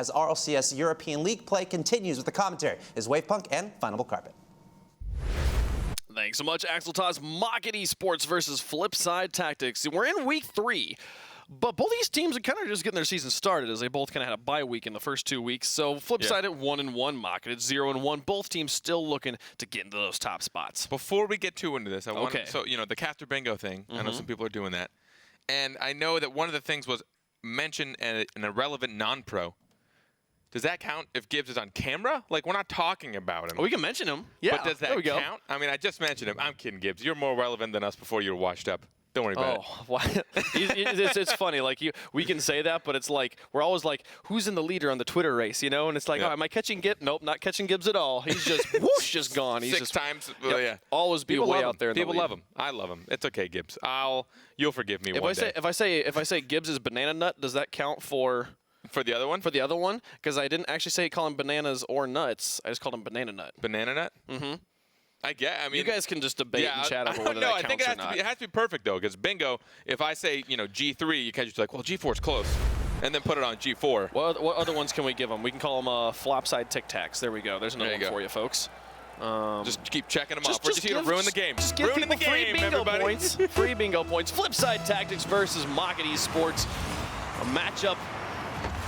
As RLCS European League play continues with the commentary is Wavepunk and Final Carpet. Thanks so much, Axel Taz. Mocket eSports versus Flipside Tactics. We're in week 3, but both these teams are kind of just getting their season started as they both kind of had a bye week in the first 2 weeks. So Flipside at 1-1, Mocket at 0-1. Both teams still looking to get into those top spots. Before we get too into this, I want so the Caster Bingo thing. I know some people are doing that, and I know that one of the things was mention an irrelevant non-pro. Does that count if Gibbs is on camera? Like, we're not talking about him. Oh, we can mention him. Yeah, but does that count? I mean, I just mentioned him. I'm kidding, Gibbs. You're more relevant than us before you were washed up. Don't worry about it. It's funny. Like, we can say that, but it's like, we're always like, who's in the leader on the Twitter race, you know? And it's like, oh, am I catching Gibbs? Nope, not catching Gibbs at all. He's just, whoosh, just gone. He's Six times. Always be way out there in the lead. People love him. I love him. It's okay, Gibbs. You'll forgive me one day. If I say Gibbs is banana nut, does that count for... For the other one? For the other one, because I didn't actually call him bananas or nuts. I just called him banana nut. Banana nut? Mm-hmm. I mean, you guys can just debate and chat over whether that counts or not. It has to be perfect, though, because bingo, if I say, G3, you can't just be like, well, G4's close, and then put it on G4. What other ones can we give them? We can call them flopside tic-tacs. There we go. There's another one for you, folks. Just keep checking them off. We're just here to ruin the game. Just give people free bingo points. Free bingo points. Flipside Tactics versus Mocket eSports. A matchup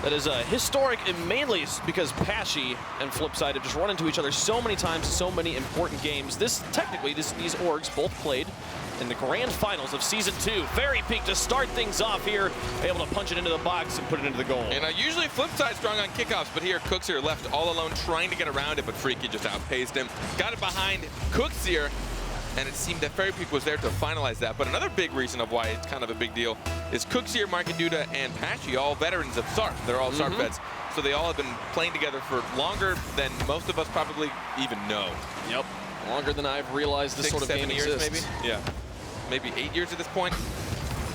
that is historic, and mainly because Pashy and Flipside have just run into each other so many times in so many important games. These orgs both played in the grand finals of Season 2. Fairy Peak to start things off here, able to punch it into the box and put it into the goal. And usually Flipside's strong on kickoffs, but here Cooks here left all alone trying to get around it, but Freaky just outpaced him. Got it behind Cooks here, and it seemed that Fairy Peak was there to finalize that. But another big reason of why it's kind of a big deal is Cooks here, Market Duda, and Patchy, all veterans of SARP. They're all SARP vets. So they all have been playing together for longer than most of us probably even know. Yep, longer than I've realized this sort of game exists. Maybe? Yeah, maybe 8 years at this point.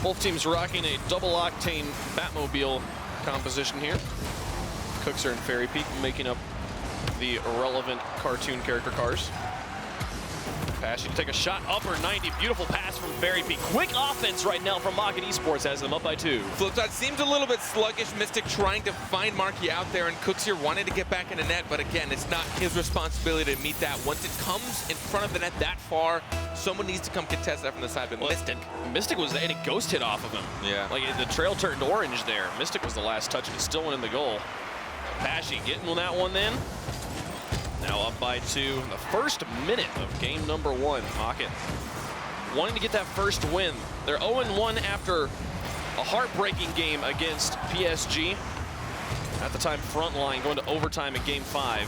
Both teams rocking a double-octane Batmobile composition here. Cookser and Fairy Peak making up the irrelevant cartoon character cars. Pashy to take a shot, upper 90, beautiful pass from Fairy Peak. Quick offense right now from Mocket eSports, has them up by 2. Flipside seems a little bit sluggish. Mystic trying to find Marky out there, and Cooks here wanting to get back in the net, but again, it's not his responsibility to meet that. Once it comes in front of the net that far, someone needs to come contest that from the side, but Mystic was a ghost hit off of him. Yeah. Like, the trail turned orange there. Mystic was the last touch, and it still went in the goal. Pashy getting on that one then. Now up by 2, the first minute of game number 1. Mocket wanting to get that first win. They're 0-1 after a heartbreaking game against PSG. At the time, front line going to overtime in game 5.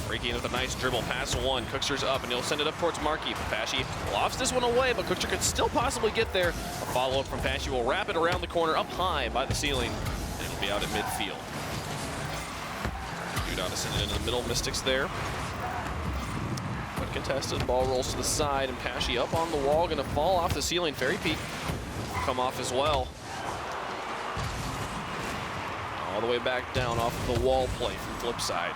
Freaky with a nice dribble, pass 1. Cookster's up, and he'll send it up towards Marky. Pashy lofts this one away, but Cookster could still possibly get there. A follow-up from Pashy will wrap it around the corner, up high by the ceiling, and it'll be out at midfield. Down to send it into the middle. Mystics there. Uncontested. Ball rolls to the side, and Pashy up on the wall, going to fall off the ceiling. Fairy Peak come off as well. All the way back down off of the wall play from Flipside.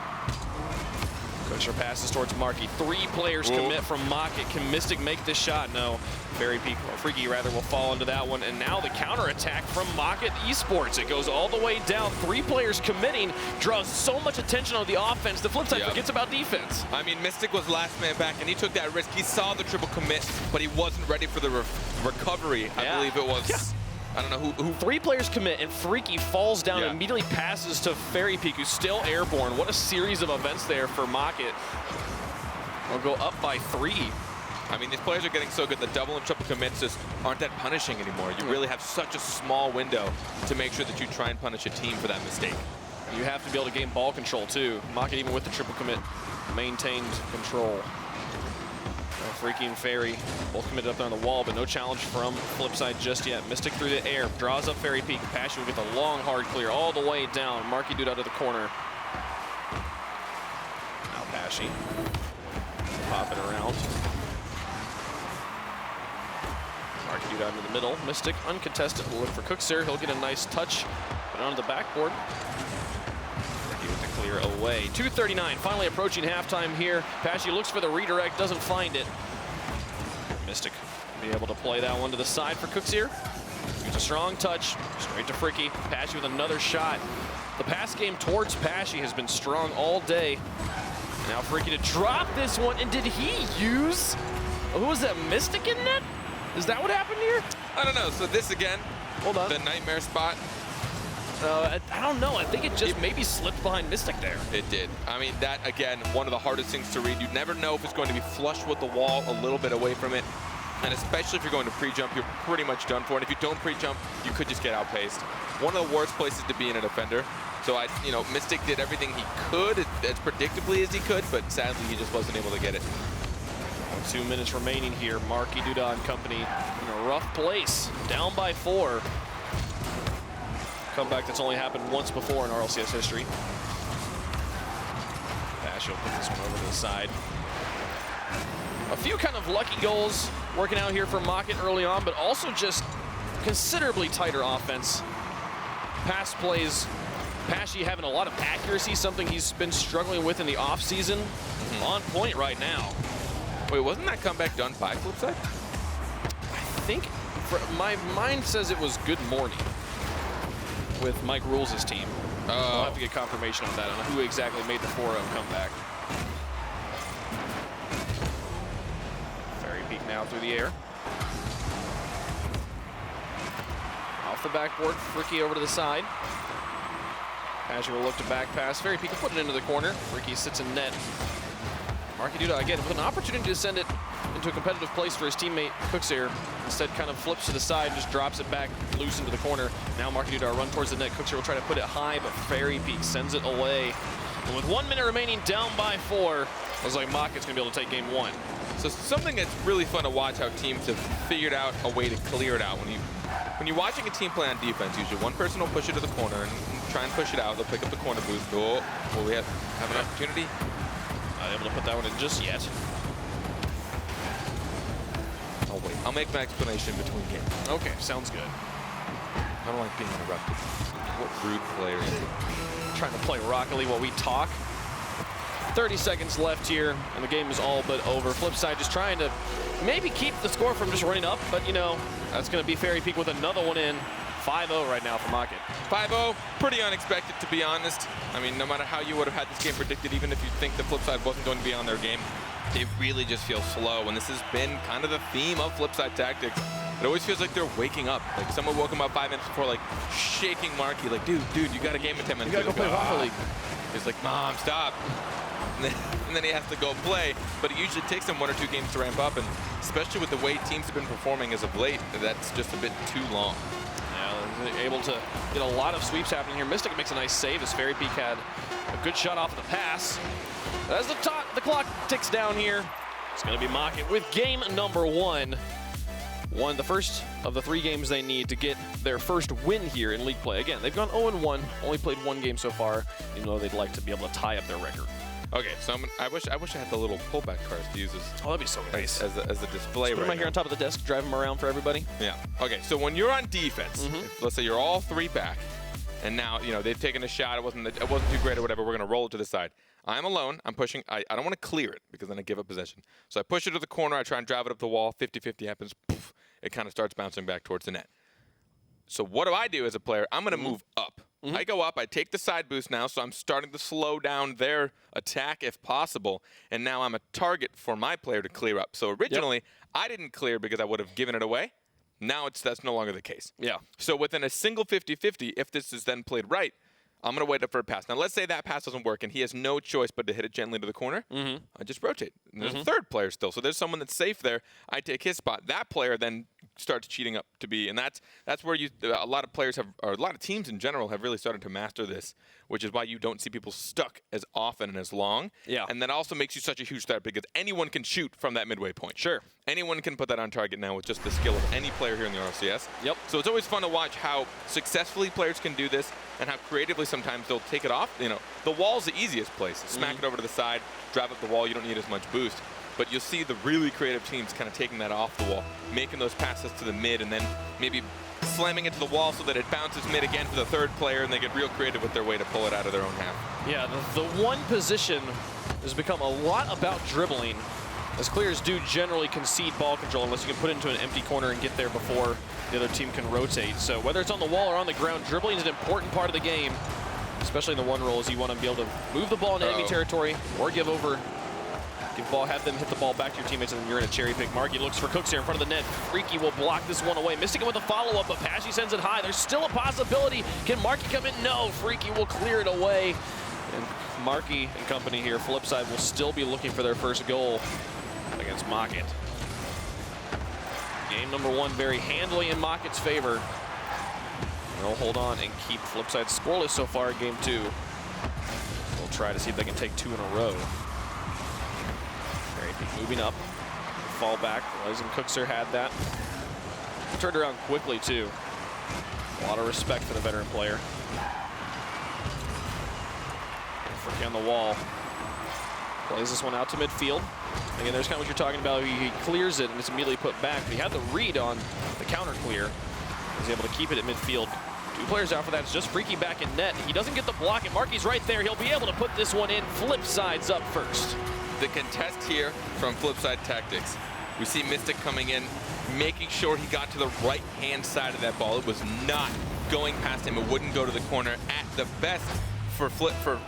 Cookser passes towards Marky. 3 players commit from Mocket. Can Mystic make this shot? No. Fairy Peak, or Freaky rather, will fall into that one. And now the counterattack from Mocket eSports. It goes all the way down. 3 players committing, draws so much attention on the offense. The Flipside forgets about defense. I mean, Mystic was last man back, and he took that risk. He saw the triple commit, but he wasn't ready for the recovery, I believe it was. Yeah. I don't know who. 3 players commit, and Freaky falls down and immediately passes to Fairy Peak, who's still airborne. What a series of events there for Mocket. We'll go up by 3. I mean, these players are getting so good. The double and triple commits just aren't that punishing anymore. You really have such a small window to make sure that you try and punish a team for that mistake. You have to be able to gain ball control, too. Mocket, even with the triple commit, maintained control. Freaky and Fairy both committed up there on the wall, but no challenge from Flipside just yet. Mystic through the air, draws up Fairy Peak. Passion will get the long, hard clear all the way down. Marky Dude out of the corner. Now Pashy popping around. Marky Dude out into the middle. Mystic uncontested. We'll look for Cookser. He'll get a nice touch, but onto the backboard. Clear away. 2:39, finally approaching halftime here. Pashy looks for the redirect, doesn't find it. Mystic be able to play that one to the side for Cooks here. Shoots a strong touch, straight to Fricky. Pashy with another shot. The pass game towards Pashy has been strong all day. Now Freaky to drop this one, and did he use, who was that, Mystic in net? Is that what happened here? I don't know. So this again, hold on. The nightmare spot. I don't know. I think it just maybe slipped behind Mystic there. It did. I mean, that, again, one of the hardest things to read. You never know if it's going to be flush with the wall, a little bit away from it. And especially if you're going to pre-jump, you're pretty much done for. And if you don't pre-jump, you could just get outpaced. One of the worst places to be in a defender. So, Mystic did everything he could, as predictably as he could, but sadly, he just wasn't able to get it. 2 minutes remaining here. Marky Duda and company in a rough place. Down by 4. Comeback that's only happened once before in RLCS history. Pashy will put this one over to the side. A few kind of lucky goals working out here for Mocket early on, but also just considerably tighter offense. Pass plays, Pashy having a lot of accuracy, something he's been struggling with in the offseason. On point right now. Wait, wasn't that comeback done by FLIPSID? I think, my mind says it was Good Morning with Mike Rules' team. I'll have to get confirmation on that, on who exactly made the 4-0 comeback. Fairy peek now through the air. Off the backboard, Fricky over to the side. Pashy will look to back pass. Fairy peek will put it into the corner. Fricky sits in net. Marky Duda, again, with an opportunity to send it into a competitive place for his teammate Cookseer. Instead, kind of flips to the side and just drops it back loose into the corner. Now Marky Duda run towards the net. Cookseer will try to put it high, but Fairy Peak sends it away. And with 1 minute remaining, down by 4, it looks like Mocket's going to be able to take game 1. So something that's really fun to watch how teams have figured out a way to clear it out. When you're watching a team play on defense, usually one person will push it to the corner and try and push it out. They'll pick up the corner boost. Oh, will we have an opportunity? Not able to put that one in just yet. Oh, wait. I'll make my explanation between games. Okay, sounds good. I don't like being interrupted. What rude player is he? Trying to play rockily while we talk. 30 seconds left here, and the game is all but over. FLIPSID just trying to maybe keep the score from just running up, but, that's going to be Fairy Peak with another one in. 5-0 right now for Mocket. 5-0, pretty unexpected, to be honest. I mean, no matter how you would have had this game predicted, even if you think the FLIPSID wasn't going to be on their game, they really just feel slow. And this has been kind of the theme of FLIPSID tactics. It always feels like they're waking up. Like someone woke him up 5 minutes before, like shaking Marky, like, dude, you got a game in 10 minutes. You gotta go play Rocket League. He's like, Mom, stop. And then he has to go play, but it usually takes him 1 or 2 games to ramp up, and especially with the way teams have been performing as of late, that's just a bit too long. Yeah, able to get a lot of sweeps happening here. Mystic makes a nice save as Fairy Peak had a good shot off the pass. But as the clock ticks down here, it's going to be Mocket with game number 1. The first of the 3 games they need to get their first win here in league play. Again, they've gone 0-1, only played 1 game so far, even though they'd like to be able to tie up their record. Okay, so I wish I had the little pullback cars to use as, that'd be so nice. As a display. Put them right here on top of the desk, drive them around for everybody. Yeah. Okay, so when you're on defense, let's say you're all 3 back, and now they've taken a shot. It wasn't too great or whatever. We're gonna roll it to the side. I'm alone. I'm pushing. I don't want to clear it because then I give up possession. So I push it to the corner. I try and drive it up the wall. 50-50 happens. Poof, it kind of starts bouncing back towards the net. So what do I do as a player? I'm gonna move up. I go up, I take the side boost now, so I'm starting to slow down their attack if possible, and now I'm a target for my player to clear up. So originally, I didn't clear because I would have given it away. Now that's no longer the case. Yeah. So within a single 50-50, if this is then played right, I'm going to wait up for a pass. Now, let's say that pass doesn't work, and he has no choice but to hit it gently to the corner. I just rotate. And there's a third player still, so there's someone that's safe there. I take his spot. That player then starts cheating up to be, and that's where a lot of players have, or a lot of teams in general have really started to master this, which is why you don't see people stuck as often and as long. Yeah. And that also makes you such a huge threat because anyone can shoot from that midway point. Sure. Anyone can put that on target now with just the skill of any player here in the RLCS. Yep. So it's always fun to watch how successfully players can do this and how creatively sometimes they'll take it off. The wall's the easiest place. Smack it over to the side, drive up the wall. You don't need as much boost. But you'll see the really creative teams kind of taking that off the wall, making those passes to the mid, and then maybe slamming it to the wall so that it bounces mid again for the third player, and they get real creative with their way to pull it out of their own half. Yeah, the one position has become a lot about dribbling, as clears do generally concede ball control unless you can put it into an empty corner and get there before the other team can rotate. So whether it's on the wall or on the ground, dribbling is an important part of the game. especially in the one roll, is you want to be able to move the ball into enemy territory or give ball, have them hit the ball back to your teammates, and then you're in a cherry pick. Marky looks for Cooks here in front of the net. Freaky will block this one away. Mystic with a follow-up, but Pashy sends it high. There's still a possibility. Can Marky come in? No. Freaky will clear it away. And Marky and company here, Flipside, will still be looking for their first goal against Mocket. Game number 1 very handily in Mocket's favor. They'll hold on and keep Flipside scoreless so far in game 2. They'll try to see if they can take 2 in a row. Moving up, fall back. Liz and Cookser had that. Turned around quickly too. A lot of respect for the veteran player. Fricky on the wall. Plays this one out to midfield. Again, there's kind of what you're talking about. He clears it and it's immediately put back. But he had the read on the counter clear. He's able to keep it at midfield. 2 players out for that. It's just Freaky back in net. He doesn't get the block, and Marky's right there. He'll be able to put this one in. Flipside's up first. The contest here from Flipside Tactics. We see Mystic coming in, making sure he got to the right-hand side of that ball. It was not going past him. It wouldn't go to the corner. At the best for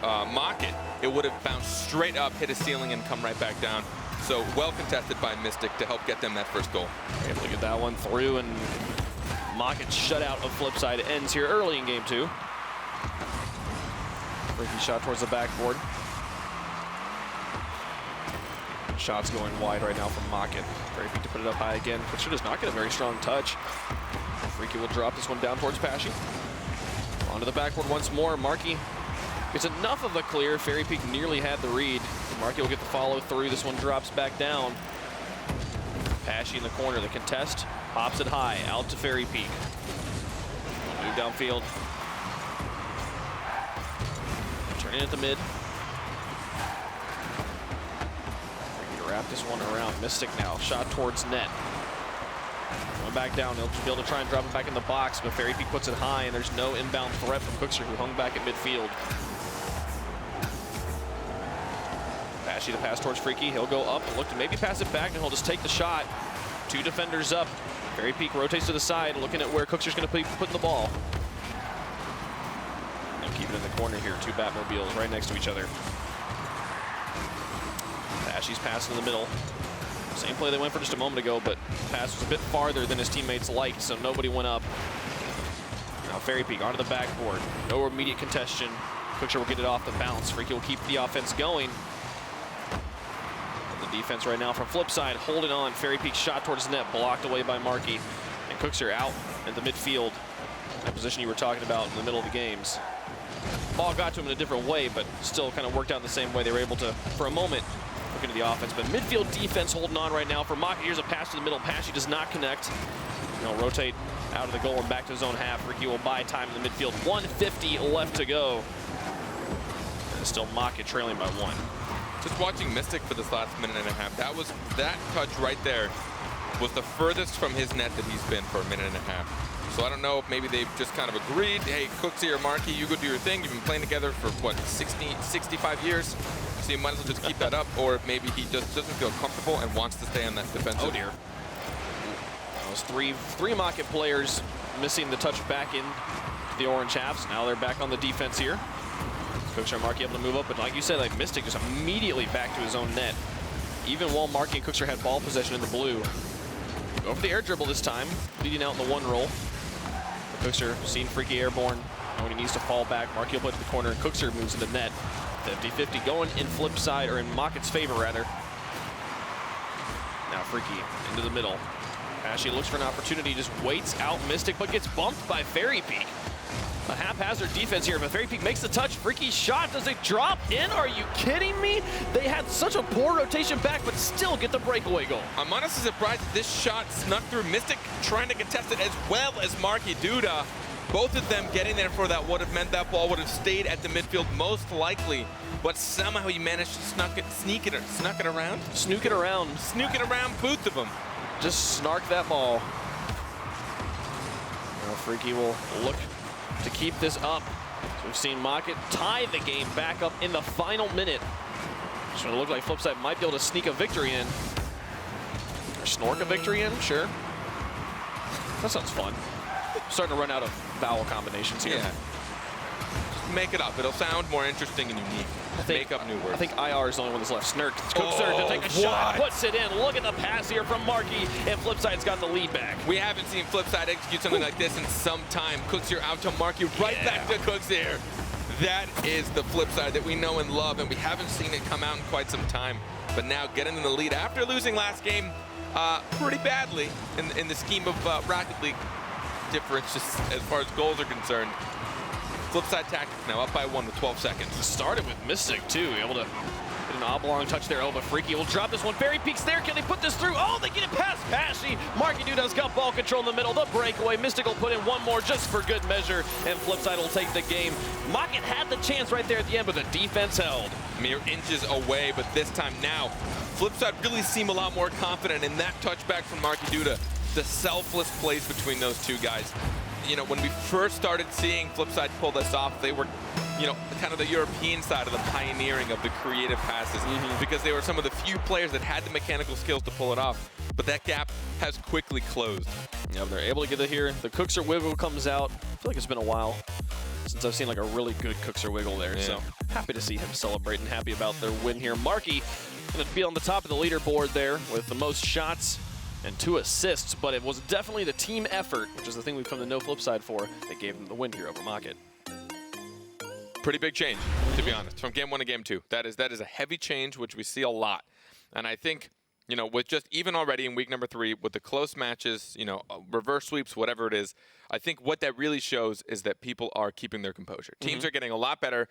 Mocket, it would have bounced straight up, hit a ceiling, and come right back down. So well contested by Mystic to help get them that first goal. Able to get that one through, and Mocket's shutout of Flipside ends here early in game 2. Freaky shot towards the backboard. Shots going wide right now from Mocket. Very quick to put it up high again. Cookser does not get a very strong touch. Freaky will drop this one down towards Pashy. Onto the backboard once more. Marky gets enough of a clear. Fairy Peak nearly had the read. Marky will get the follow through. This one drops back down. Pashy in the corner. The contest pops it high out to Fairy Peak. Move downfield. Turn in at the mid. Wrap this one around. Mystic now. Shot towards net. Going back down. He'll be able to try and drop it back in the box, but Fairy Peak puts it high, and there's no inbound threat from Cookser, who hung back at midfield. Pashy to pass towards Freaky. He'll go up and look to maybe pass it back, and he'll just take the shot. 2 defenders up. Fairy Peak rotates to the side, looking at where Cookser's going to be putting the ball. They'll keep it in the corner here. 2 Batmobiles right next to each other. Pashy's pass in the middle. Same play they went for just a moment ago, but the pass was a bit farther than his teammates liked, so nobody went up. Now Fairy Peak onto the backboard. No immediate contention. Cookser will get it off the bounce. Freaky will keep the offense going. And the defense right now from Flipside holding on. Fairy Peak shot towards the net, blocked away by Marky. And Cookser out at the midfield. That position you were talking about in the middle of the games. Ball got to him in a different way, but still kind of worked out the same way. They were able to, for a moment, look into the offense. But midfield defense holding on right now for Mocket. Here's a pass to the middle. Pashy does not connect. He'll rotate out of the goal and back to his own half. Ricky will buy time in the midfield. 1:50 left to go. And still Mocket trailing by 1. Just watching Mystic for this last minute and a half, that touch right there was the furthest from his net that he's been for a minute and a half. So I don't know if maybe they've just kind of agreed, hey, Cooksy or Marky, you go do your thing. You've been playing together for, what, 65 years? So you might as well just keep that up. Or if maybe he just doesn't feel comfortable and wants to stay on that defensive. Oh, dear. Those three Mocket players missing the touch back in the orange halves. Now they're back on the defense here. Cooksy and Marky able to move up. But like you said, like Mystic just immediately back to his own net. Even while Marky and Cooksy had ball possession in the blue. Go for the air dribble this time, leading out in the 1 roll. Cookser seen Freaky airborne, when he needs to fall back. Marky will put it to the corner, and Cookser moves into net. 50-50 going in Flipside, or in Mocket's favor, rather. Now Freaky into the middle. Pashy looks for an opportunity, just waits out Mystic, but gets bumped by Fairy Peak. A haphazard defense here, but Fairy Peak makes the touch. Freaky's shot, does it drop in? Are you kidding me? They had such a poor rotation back, but still get the breakaway goal. I'm honestly surprised that this shot snuck through. Mystic trying to contest it as well as Marky Duda. Both of them getting there for that would have meant that ball would have stayed at the midfield most likely, but somehow he managed to snuck it around? Snook it around. Snook it around, both of them. Just snark that ball. Now Freaky will look to keep this up. So we've seen Mocket tie the game back up in the final minute. It's going to look like Flipside might be able to sneak a victory in. Or snork a victory in, sure. That sounds fun. Starting to run out of vowel combinations here. Yeah. make it up. It'll sound more interesting and unique. Make up new words. I think IR is the only one that's left. Snurk, Cookser to take a shot, puts it in. Look at the pass here from Marky, and Flipside's got the lead back. We haven't seen Flipside execute something like this in some time. Cookser out to Marky, right back to Cookser. That is the Flipside that we know and love, and we haven't seen it come out in quite some time. But now getting in the lead after losing last game pretty badly in the scheme of Rocket League difference, just as far as goals are concerned. Flipside Tactics now up by 1 with 12 seconds. Started with Mystic too, able to get an oblong touch there. Elba Freaky will drop this one. Fairy Peek's there. Can they put this through? Oh, they get it past Pashy. Marky Duda's got ball control in the middle. The breakaway. Mystic will put in one more just for good measure, and Flipside will take the game. Mocket had the chance right there at the end, but the defense held. Mere inches away, but this time now, Flipside really seem a lot more confident in that touchback from Marky Duda. The selfless plays between those two guys. You know, when we first started seeing Flipside pull this off, they were, you know, kind of the European side of the pioneering of the creative passes, because they were some of the few players that had the mechanical skills to pull it off. But that gap has quickly closed. Yeah, they're able to get it here. The Cookser wiggle comes out. I feel like it's been a while since I've seen like a really good Cookser wiggle there. Yeah. So happy to see him celebrate and happy about their win here. Marky going to be on the top of the leaderboard there with the most shots and 2 assists, but it was definitely the team effort, which is the thing we've come to know Flipside for, that gave them the win here over Mocket. Pretty big change, to be honest, from game 1 to game 2. That is a heavy change, which we see a lot. And I think, you know, with just even already in week number 3, with the close matches, you know, reverse sweeps, whatever it is, I think what that really shows is that people are keeping their composure. Teams are getting a lot better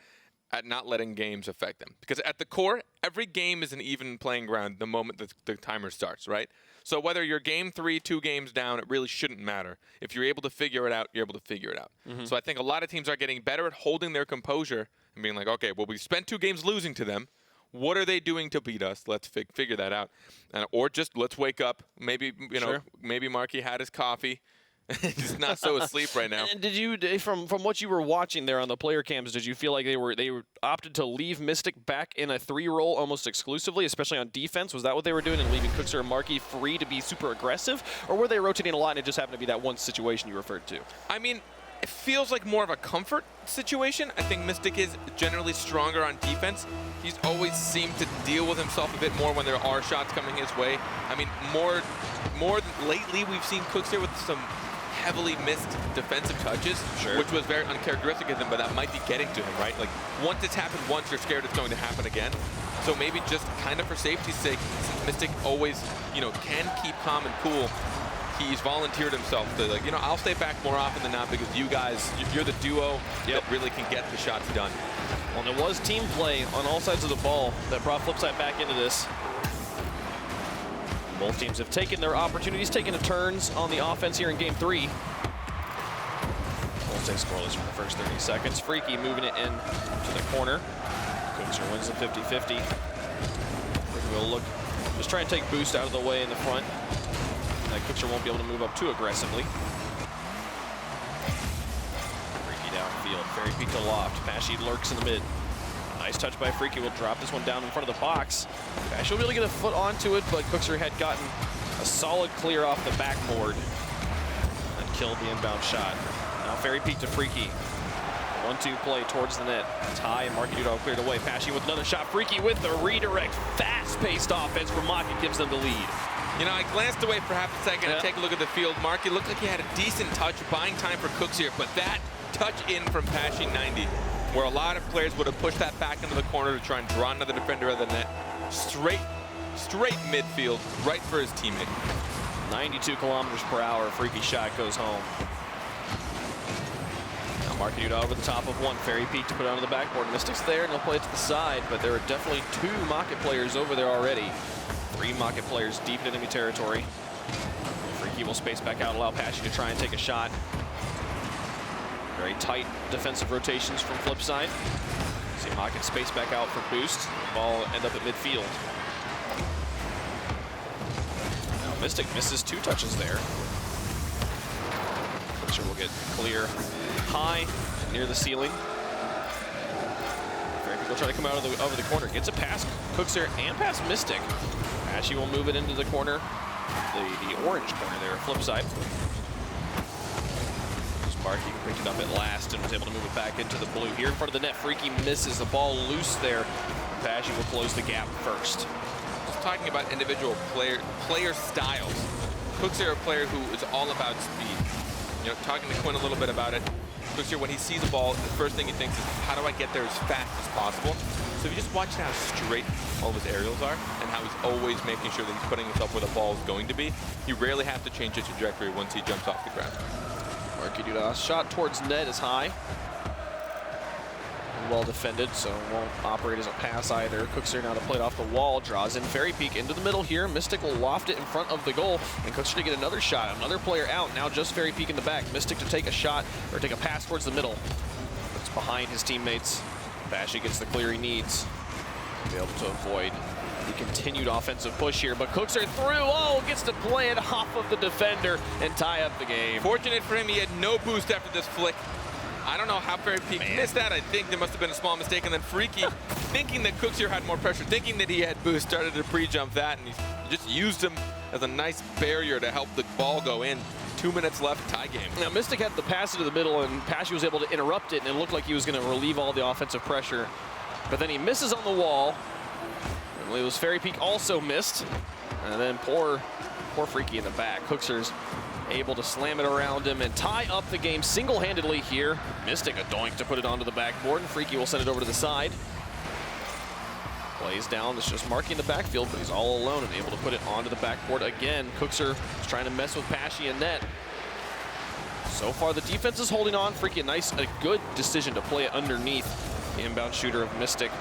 at not letting games affect them. Because at the core, every game is an even playing ground the moment the timer starts, right? So whether you're game 3, 2 games down, it really shouldn't matter. If you're able to figure it out, you're able to figure it out. So I think a lot of teams are getting better at holding their composure and being like, okay, well, we spent 2 games losing to them. What are they doing to beat us? Let's figure that out. Or just let's wake up. Maybe, you know, maybe Marky had his coffee. He's not so asleep right now. And did you, from what you were watching there on the player cams, did you feel like they were opted to leave Mystic back in a 3 role almost exclusively, especially on defense? Was that what they were doing, and leaving Cookser and Marky free to be super aggressive? Or were they rotating a lot and it just happened to be that one situation you referred to? I mean, it feels like more of a comfort situation. I think Mystic is generally stronger on defense. He's always seemed to deal with himself a bit more when there are shots coming his way. I mean, more lately we've seen Cookser with some heavily missed defensive touches, which was very uncharacteristic of him, but that might be getting to him, right? Like, once it's happened once, you're scared it's going to happen again. So maybe just kind of for safety's sake, since Mystic always, you know, can keep calm and cool, he's volunteered himself to, like, you know, I'll stay back more often than not because you guys, you're the duo that really can get the shots done. Well, there was team play on all sides of the ball that brought Flipside back into this. Both teams have taken their opportunities, taken the turns on the offense here in game 3. We'll stay scoreless for the first 30 seconds. Freaky moving it in to the corner. Cookser wins the 50-50. We'll look, just try and take boost out of the way in the front. That Cookser won't be able to move up too aggressively. Freaky downfield, Fairy Peek to loft. Pashy lurks in the mid. Nice touch by Freaky, will drop this one down in front of the box. Pashy will be able to get a foot onto it, but Cookser had gotten a solid clear off the backboard and killed the inbound shot. Now Fairy Peek to Freaky. 1-2 play towards the net. Ty and Marky Duda cleared away. Pashy with another shot. Freaky with the redirect. Fast-paced offense from Mocket gives them the lead. You know, I glanced away for half a second to take a look at the field. Marky looked like he had a decent touch, buying time for Cooks here, but that touch in from Pashy 90, where a lot of players would have pushed that back into the corner to try and draw another defender of the net. Straight midfield, right for his teammate. 92 kilometers per hour, Freaky shot goes home. Now Marky Duda over the top of one. Fairy Peek to put it onto the backboard. Mystic's there and he'll play it to the side, but there are definitely 2 Mocket players over there already. 3 Mocket players deep in enemy territory. Freaky will space back out, allow Pashy to try and take a shot. Very tight defensive rotations from Flipside. See Mocket space back out for boost. Ball end up at midfield. Now Mystic misses 2 touches there. Cookser will get clear high near the ceiling. Fairy Peek will try to come out of over the corner. Gets a pass Cookser and past Mystic. Pashy will move it into the corner, the orange corner there, Flipside. Markey picked it up at last and was able to move it back into the blue. Here in front of the net, Freaky misses the ball loose there. Pashy will close the gap first. Just talking about individual player styles. Cooksier, a player who is all about speed. You know, talking to Quinn a little bit about it. Cooksier, when he sees a ball, the first thing he thinks is, how do I get there as fast as possible? So if you just watch how straight all of his aerials are and how he's always making sure that he's putting himself where the ball is going to be, you rarely have to change his trajectory once he jumps off the ground. Markey shot towards net is high. Well defended, so won't operate as a pass either. Cooksier now to play it off the wall, draws in Fairy Peak into the middle here. Mystic will loft it in front of the goal, and Cooksier to get another shot. Another player out, now just Fairy Peak in the back. Mystic to take a shot, or take a pass towards the middle. It's behind his teammates. Pashy gets the clear he needs to be able to avoid the continued offensive push here, but Cooksier through, gets to play it off of the defender and tie up the game. Fortunate for him, he had no boost after this flick. I don't know how Fairy Peak missed that. I think there must have been a small mistake, and then Freaky, thinking that Cooksier had more pressure, thinking that he had boost, started to pre-jump that, and he just used him as a nice barrier to help the ball go in. 2 minutes left, tie game. Now, Mystic had the pass into the middle, and Pashy was able to interrupt it, and it looked like he was going to relieve all the offensive pressure. But then he misses on the wall. And it was Fairy Peak also missed. And then poor Freaky in the back. Cooksier's able to slam it around him and tie up the game single-handedly here. Mystic a doink to put it onto the backboard, and Freaky will send it over to the side. Plays down, it's just Markey in the backfield, but he's all alone and able to put it onto the backboard again. Cooksier is trying to mess with Pashy and net. So far, the defense is holding on. Freaky, a good decision to play it underneath the inbound shooter of Mystic.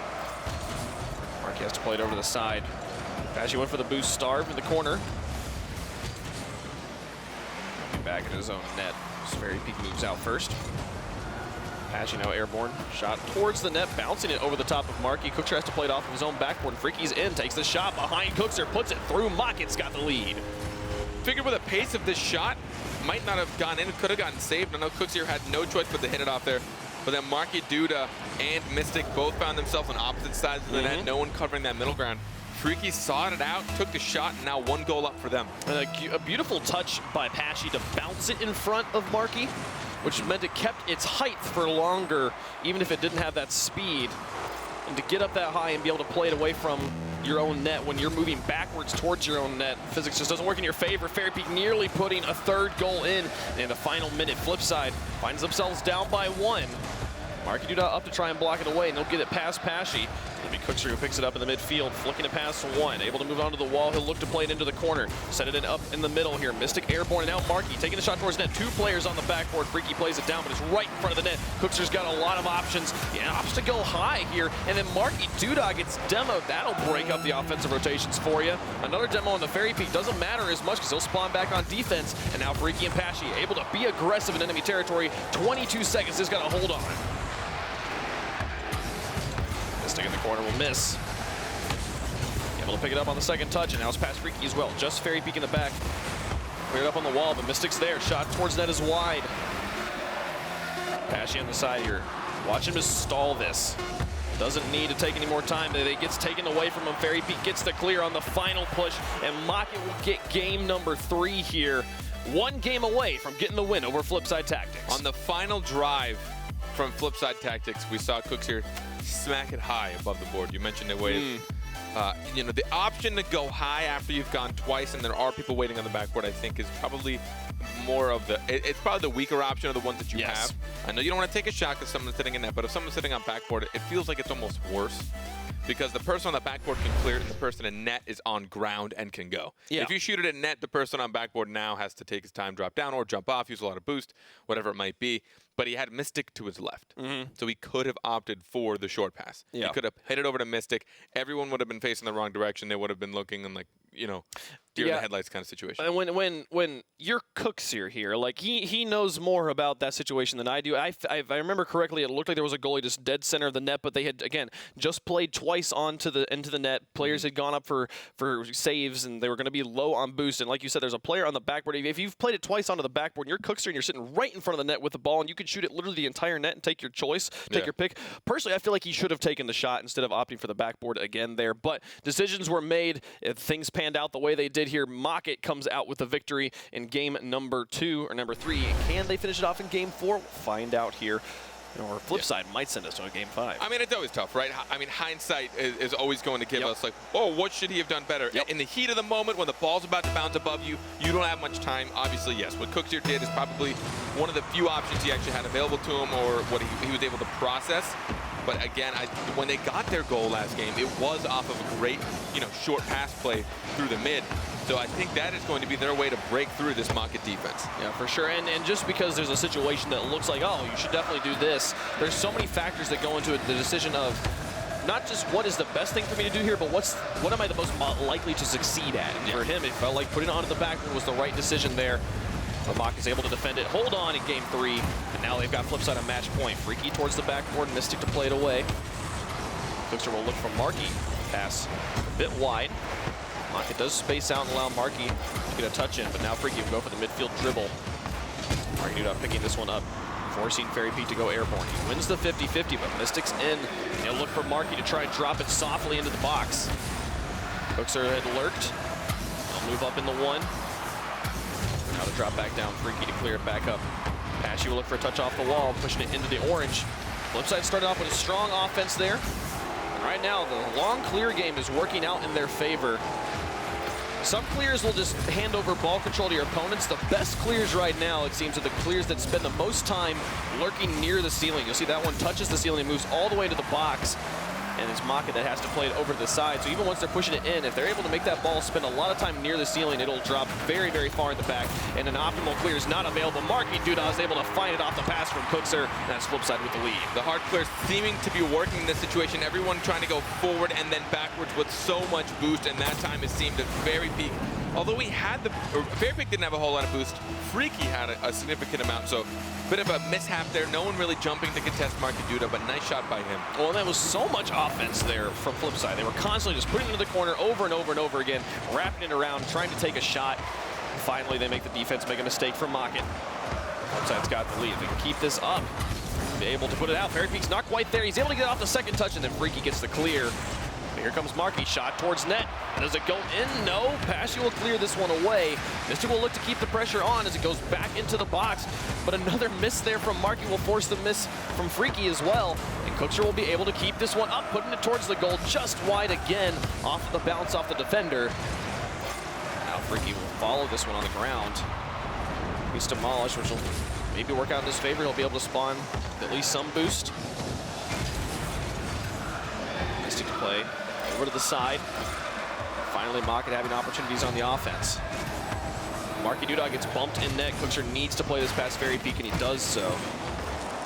Markey has to play it over to the side. Pashy went for the boost, starved in the corner. Back in his own net. Fairy Peak moves out first. Pashy now airborne. Shot towards the net, bouncing it over the top of Markey. Cooksier has to play it off of his own backboard. Freaky's in, takes the shot behind Cooksier, puts it through. Mocket's got the lead. Figured with the pace of this shot, might not have gone in, could have gotten saved. I know Cooksier had no choice but to hit it off there. But then Markey, Duda, and Mystic both found themselves on opposite sides of the net, no one covering that middle ground. Freaky sawed it out, took the shot, and now 1 goal up for them. And a beautiful touch by Pashy to bounce it in front of Markey, which meant it kept its height for longer, even if it didn't have that speed. And to get up that high and be able to play it away from your own net when you're moving backwards towards your own net, physics just doesn't work in your favor. Fairy Peak nearly putting a 3rd goal in the final minute. Flipside finds themselves down by 1. Markey Duda up to try and block it away, and he'll get it past Pashy. It'll be Cooksier who picks it up in the midfield, flicking it past 1. Able to move onto the wall, he'll look to play it into the corner. Set it in up in the middle here. Mystic airborne, and now Markey taking the shot towards net. 2 players on the backboard. Freaky plays it down, but it's right in front of the net. Cooksier's got a lot of options. He opts to go high here, and then Markey Duda gets demoed. That'll break up the offensive rotations for you. Another demo on the Fairy Peak doesn't matter as much because he'll spawn back on defense. And now Freaky and Pashy able to be aggressive in enemy territory. 22 seconds, he's got to hold on. Mystic in the corner will miss. Able to pick it up on the 2nd touch, and now it's past Freaky as well. Just Fairy Peak in the back. Cleared up on the wall, but Mystic's there. Shot towards net is wide. Pashy on the side here. Watch him just stall this. Doesn't need to take any more time. It gets taken away from him. Fairy Peak gets the clear on the final push, and Mocket will get game number 3 here. 1 game away from getting the win over Flipside Tactics. On the final drive from Flipside Tactics, we saw Cooksier smack it high above the board. You mentioned it, Wave. You know, the option to go high after you've gone twice and there are people waiting on the backboard, I think, is probably more of the, it's probably the weaker option of the ones that you have. I know you don't want to take a shot because someone's sitting in net, but if someone's sitting on backboard, it feels like it's almost worse because the person on the backboard can clear it and the person in net is on ground and can go. If you shoot it at net, the person on backboard now has to take his time, drop down, or jump off, use a lot of boost, whatever it might be. But he had Mystic to his left. So he could have opted for the short pass. He could have hit it over to Mystic. Everyone would have been facing the wrong direction. They would have been looking and, like, you know, deer in the headlights kind of situation. And when you're Cooksier here, like he knows more about that situation than I do. If I remember correctly, it looked like there was a goalie just dead center of the net, but they had, again, just played twice into the net. Players had gone up for saves, and they were going to be low on boost. And like you said, there's a player on the backboard. If you've played it twice onto the backboard, and you're Cooksier and you're sitting right in front of the net with the ball, and you could could shoot it literally the entire net and take your choice, take your pick. Personally, I feel like he should have taken the shot instead of opting for the backboard again there. But decisions were made. If things panned out the way they did here, Mocket comes out with the victory in game number 2 or number 3. Can they finish it off in game 4? We'll find out here. Or FLIPSID might send us to a game 5. I mean, it's always tough, right? I mean, hindsight is always going to give us like, oh, what should he have done better? In the heat of the moment, when the ball's about to bounce above you, you don't have much time. Obviously, yes, what Cooksier did is probably one of the few options he actually had available to him, or what he was able to process. But again, when they got their goal last game, it was off of a great, short pass play through the mid. So I think that is going to be their way to break through this Mocket defense. Yeah, for sure. And just because there's a situation that looks like, oh, you should definitely do this, there's so many factors that go into it, the decision of not just what is the best thing for me to do here, but what am I the most likely to succeed at? And for him, it felt like putting it onto the backboard was the right decision there. But Mock is able to defend it, hold on in game 3, and now they've got FLIPSID on match point. Freaky towards the backboard, Mystic to play it away. Cooksier will look for Marky. Pass a bit wide. Mocket does space out and allow Marky to get a touch in, but now Freaky will go for the midfield dribble. Marky picking this one up, forcing Fairy Peak to go airborne. He wins the 50-50, but Mystic's in. He'll look for Marky to try and drop it softly into the box. Cooksier had lurked. He'll move up in the 1. Now to drop back down, Freaky to clear it back up. Pashy will look for a touch off the wall, pushing it into the orange. FLIPSID started off with a strong offense there. And right now, the long clear game is working out in their favor. Some clears will just hand over ball control to your opponents. The best clears right now, it seems, are the clears that spend the most time lurking near the ceiling. You'll see that one touches the ceiling and moves all the way to the box. And it's Mocket that has to play it over to the side. So even once they're pushing it in, if they're able to make that ball spend a lot of time near the ceiling, it'll drop very, very far in the back. And an optimal clear is not available. Marky Duda is able to find it off the pass from Cooksier, and that's FLIPSID with the lead. The hard clear seeming to be working in this situation. Everyone trying to go forward and then backwards with so much boost, and that time it seemed that Fairy Peak, although Fairy Peak didn't have a whole lot of boost, Freaky had a significant amount. So bit of a mishap there. No one really jumping to contest Marky Duda, but nice shot by him. Well, that was so much offense there from FLIPSID. They were constantly just putting it into the corner over and over and over again, wrapping it around, trying to take a shot. And finally, they make the defense make a mistake for Mocket. FLIPSID's got the lead. They can keep this up, be able to put it out. Fairy Peak's not quite there. He's able to get off the second touch, and then Freaky gets the clear. Here comes Marky, shot towards net. Does it go in? No. Pashy will clear this one away. Mystic will look to keep the pressure on as it goes back into the box. But another miss there from Marky will force the miss from Freaky as well. And Cooksier will be able to keep this one up, putting it towards the goal just wide again off of the bounce off the defender. Now Freaky will follow this one on the ground. He's demolished, which will maybe work out in his favor. He'll be able to spawn at least some boost. Mystic to play. Over to the side. Finally, Mocket having opportunities on the offense. Marky Duda gets bumped in net. Cooksier needs to play this past Fairy Peak, and he does so.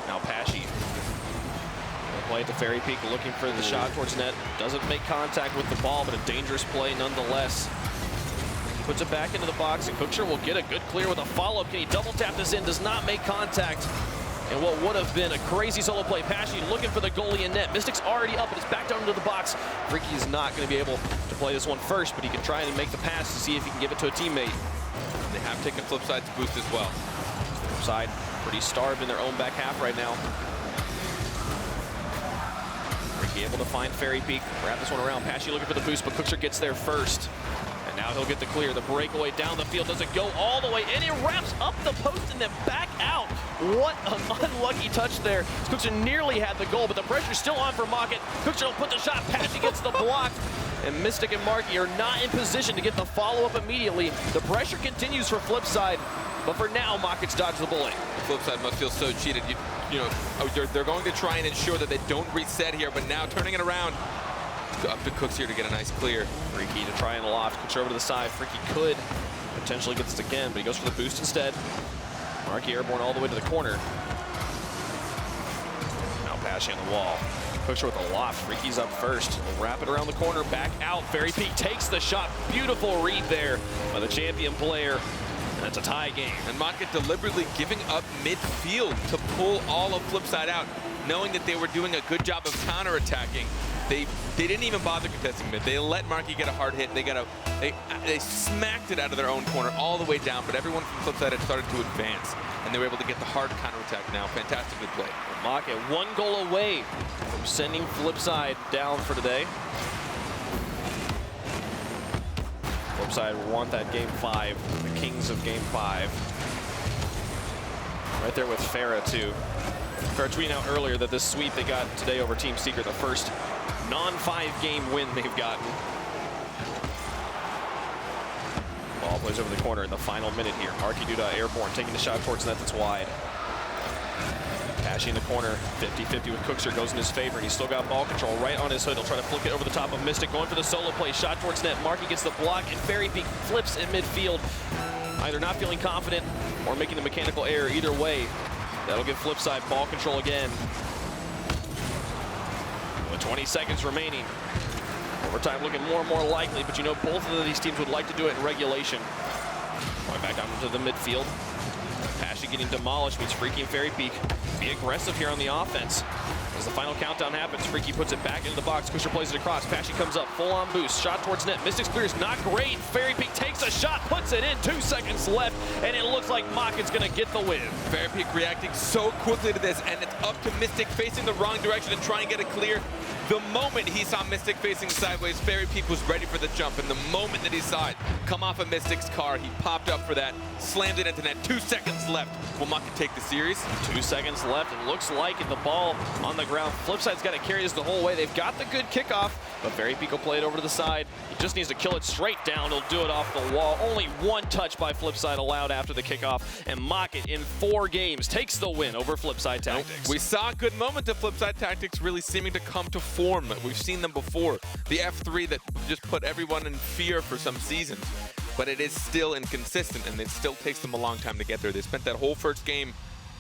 Now Pashy will play it to Fairy Peak, looking for the shot towards net. Doesn't make contact with the ball, but a dangerous play nonetheless. Puts it back into the box, and Cooksier will get a good clear with a follow-up. Can he double tap this in? Does not make contact. And what would have been a crazy solo play. Pashy looking for the goalie in net. Mystic's already up, and it's back down into the box. Freaky is not going to be able to play this one first, but he can try and make the pass to see if he can give it to a teammate. They have taken FLIPSID's boost as well. FLIPSID pretty starved in their own back half right now. Freaky able to find Fairy Peak, wrap this one around. Pashy looking for the boost, but Cooksier gets there first. And now he'll get the clear. The breakaway down the field doesn't go all the way in. He wraps up the post and then back out. What an unlucky touch there. Cooksier nearly had the goal, but the pressure's still on for Mocket. Cooksier will put the shot. Pashy gets the block. And Mystic and Marky are not in position to get the follow-up immediately. The pressure continues for FLIPSID, but for now, Mocket's dodged the bullet. FLIPSID must feel so cheated. They're going to try and ensure that they don't reset here, but now turning it around. Up to Cooksier to get a nice clear. Freaky to try and loft. Cooksier over to the side. Freaky could potentially get this again, but he goes for the boost instead. Marky airborne all the way to the corner. Now Pashy on the wall. Cooksier with a loft. Freaky's up first. We'll wrap it around the corner. Back out. Fairy Peak takes the shot. Beautiful read there by the champion player. And that's a tie game. And Mocket deliberately giving up midfield to pull all of FLIPSID out, knowing that they were doing a good job of counterattacking. They didn't even bother contesting mid. They let Marky get a hard hit. They smacked it out of their own corner all the way down, but everyone from FLIPSID had started to advance, and they were able to get the hard counterattack now. Fantastically played. Market 1 goal away from sending FLIPSID down for today. FLIPSID want that game 5, the kings of game 5. Right there with Farah too. Farah tweeting out earlier that this sweep they got today over Team Secret, the first non-5 game win they've gotten. Ball plays over the corner in the final minute here. Marky Duda airborne, taking the shot towards net that's wide. Pashy in the corner, 50-50 with Cookser, goes in his favor, and he's still got ball control right on his hood. He'll try to flick it over the top of Mystic, going for the solo play, shot towards net. Marky gets the block, and Fairy Peak flips in midfield, either not feeling confident or making the mechanical error. Either way, that'll give FLIPSID ball control again. With 20 seconds remaining. Overtime looking more and more likely, but you know both of these teams would like to do it in regulation. Going back down into the midfield. Pashy getting demolished means Freaky and Fairy Peak be aggressive here on the offense. As the final countdown happens, Freaky puts it back into the box. Kusher plays it across. Pashy comes up, full-on boost. Shot towards net. Mystic's clear is not great. Fairy Peak takes a shot, puts it in. 2 seconds left, and it looks like Mocket's going to get the win. Fairy Peak reacting so quickly to this, and it's up to Mystic facing the wrong direction and trying to get it clear. The moment he saw Mystic facing sideways, Fairy Peak was ready for the jump, and the moment that he saw it come off of Mystic's car, he popped up for that, slammed it into net. 2 seconds left. Will Mocket take the series? 2 seconds left. It looks like the ball on the ground. FLIPSID's got to carry this the whole way. They've got the good kickoff, but Fairy Peak will play it over to the side. He just needs to kill it straight down. He'll do it off the wall. Only 1 touch by FLIPSID allowed after the kickoff, and Mocket in 4 games takes the win over FLIPSID Tactics. We saw a good moment of FLIPSID Tactics really seeming to come to form. We've seen them before. The F3 that just put everyone in fear for some seasons, but it is still inconsistent, and it still takes them a long time to get there. They spent that whole first game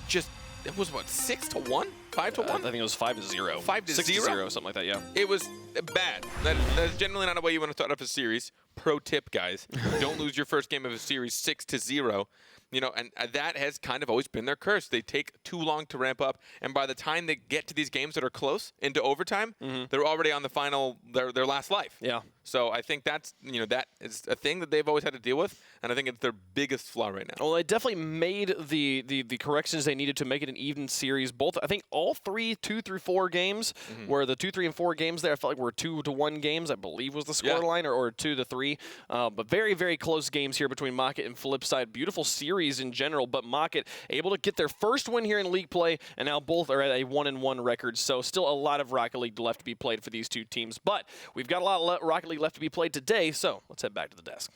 just, it was what, 6-1? 5-1? I think it was 5-0. 5-0? 6-0, something like that, yeah. It was bad. That's generally not a way you want to start off a series. Pro tip, guys. Don't lose your first game of a series 6-0. You know, and that has kind of always been their curse. They take too long to ramp up, and by the time they get to these games that are close into overtime, they're already on the final, their last life. Yeah. So I think that's, you know, that is a thing that they've always had to deal with, and I think it's their biggest flaw right now. Well, they definitely made the corrections they needed to make it an even series. Both, I think all 2 through 4 games, where the 2, 3, and 4 games there, I felt like were 2-1 games, I believe was the scoreline, or 2-3. But very, very close games here between Mocket and FLIPSID. Beautiful series in general, but Mocket able to get their first win here in league play, and now both are at a 1-1 record. So still a lot of Rocket League left to be played for these two teams, but we've got a lot of Rocket League left to be played today, so let's head back to the desk.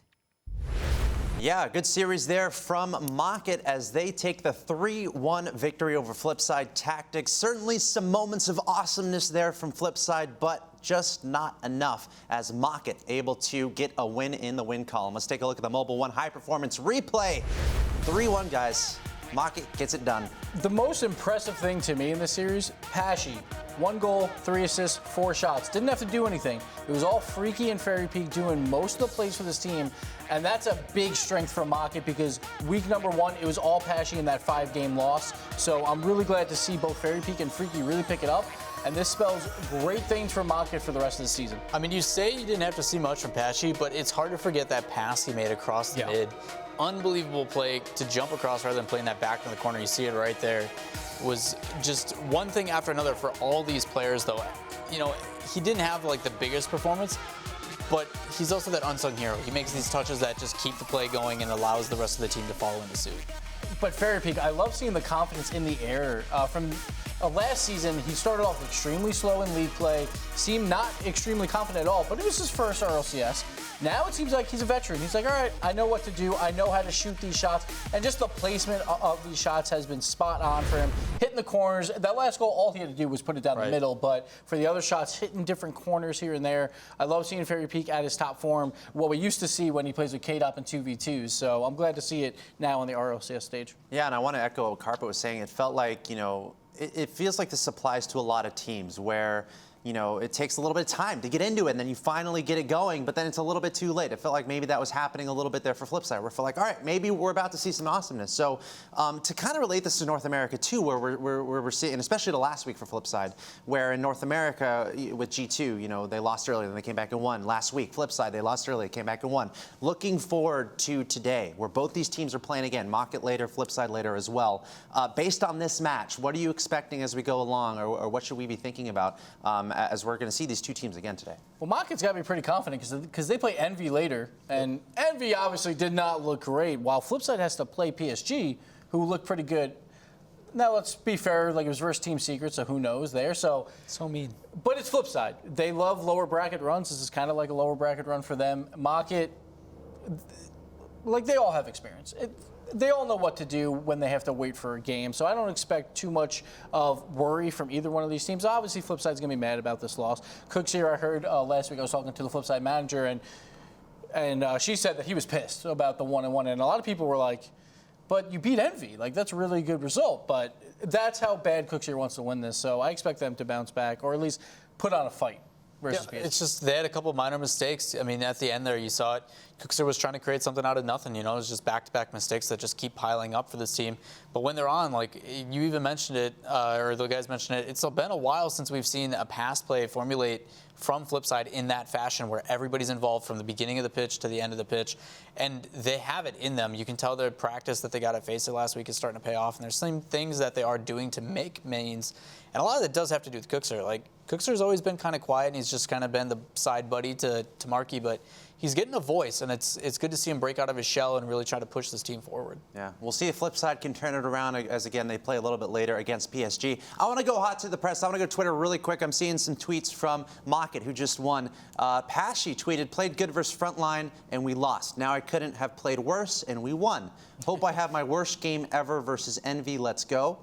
Yeah, good series there from Mocket as they take the 3-1 victory over FLIPSID Tactics. Certainly some moments of awesomeness there from FLIPSID, but just not enough as Mocket able to get a win in the win column. Let's take a look at the Mobile One high performance replay. 3-1, guys. Mocket gets it done. The most impressive thing to me in this series, Pashy. 1 goal, 3 assists, 4 shots. Didn't have to do anything. It was all Freaky and Fairy Peak doing most of the plays for this team, and that's a big strength for Mocket because week number 1, it was all Pashy in that 5-game loss. So I'm really glad to see both Fairy Peak and Freaky really pick it up, and this spells great things for Mocket for the rest of the season. I mean, you say you didn't have to see much from Pashy, but it's hard to forget that pass he made across the mid. Unbelievable play to jump across rather than playing that back in the corner. You see it right there. Was just one thing after another for all these players, though. You know, he didn't have like the biggest performance, but he's also that unsung hero. He makes these touches that just keep the play going and allows the rest of the team to follow into suit. But Fairy Peak, I love seeing the confidence in the air. From last season, he started off extremely slow in league play, seemed not extremely confident at all, but it was his first RLCS. Now it seems like he's a veteran. He's like, all right, I know what to do. I know how to shoot these shots. And just the placement of these shots has been spot on for him. Hitting the corners. That last goal, all he had to do was put it down the middle. But for the other shots, hitting different corners here and there. I love seeing Fairy Peak at his top form, what we used to see when he plays with K-Dop in 2v2s. So I'm glad to see it now on the RLCS stage. Yeah, and I want to echo what Carpet was saying. It felt like, you know, it feels like this applies to a lot of teams where, you know, it takes a little bit of time to get into it, and then you finally get it going, but then it's a little bit too late. It felt like maybe that was happening a little bit there for FLIPSID, where it felt like, all right, maybe we're about to see some awesomeness. So to kind of relate this to North America too, where we're seeing, and especially to last week for FLIPSID, where in North America with G2, you know, they lost early, then they came back and won. Last week, FLIPSID, they lost early, came back and won. Looking forward to today, where both these teams are playing again, Mocket later, FLIPSID later as well. Based on this match, what are you expecting as we go along, or what should we be thinking about as we're going to see these two teams again today? Well, Mocket's got to be pretty confident because they play Envy later, and Envy obviously did not look great, while FLIPSID has to play PSG, who looked pretty good. Now, let's be fair, like it was versus Team Secret, so who knows there. So mean. But it's FLIPSID. They love lower bracket runs. This is kind of like a lower bracket run for them. Mocket, like they all have experience. They all know what to do when they have to wait for a game, so I don't expect too much of worry from either one of these teams. Obviously, FLIPSID's going to be mad about this loss. Cooks here, I heard last week I was talking to the FLIPSID manager, and she said that he was pissed about the 1-1, and a lot of people were like, but you beat Envy. Like, that's a really good result, but that's how bad Cooks here wants to win this, so I expect them to bounce back, or at least put on a fight. Yeah, it's just they had a couple minor mistakes. I mean, at the end there, you saw it. Cookser was trying to create something out of nothing. You know, it was just back-to-back mistakes that just keep piling up for this team. But when they're on, like you even mentioned it, or the guys mentioned it, it's been a while since we've seen a pass play formulate from FLIPSID in that fashion, where everybody's involved from the beginning of the pitch to the end of the pitch, and they have it in them. You can tell their practice that they got at FACEIT last week is starting to pay off, and there's some things that they are doing to make mains, and a lot of that does have to do with Cookser. Like, Cookser's always been kind of quiet, and he's just kind of been the side buddy to Markey, but he's getting a voice, and it's good to see him break out of his shell and really try to push this team forward. Yeah, we'll see if FLIPSID can turn it around as, again, they play a little bit later against PSG. I want to go hot to the press. I want to go to Twitter really quick. I'm seeing some tweets from Mocket, who just won. Pashy tweeted, played good versus Frontline, and we lost. Now I couldn't have played worse, and we won. Hope I have my worst game ever versus Envy. Let's go.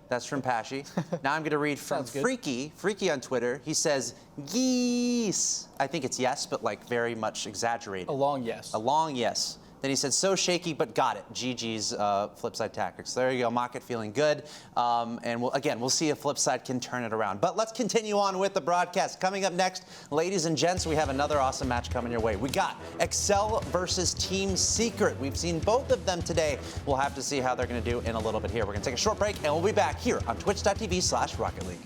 That's from Pashy. Now I'm going to read from Freaky on Twitter. He says, geese. I think it's yes, but like very much exaggerated. A long yes. A long yes. Then he said, so shaky, but got it. GG's FLIPSID Tactics. There you go, Mocket feeling good. And we'll see if FLIPSID can turn it around. But let's continue on with the broadcast. Coming up next, ladies and gents, we have another awesome match coming your way. We got Excel versus Team Secret. We've seen both of them today. We'll have to see how they're going to do in a little bit here. We're going to take a short break, and we'll be back here on twitch.tv/Rocket League.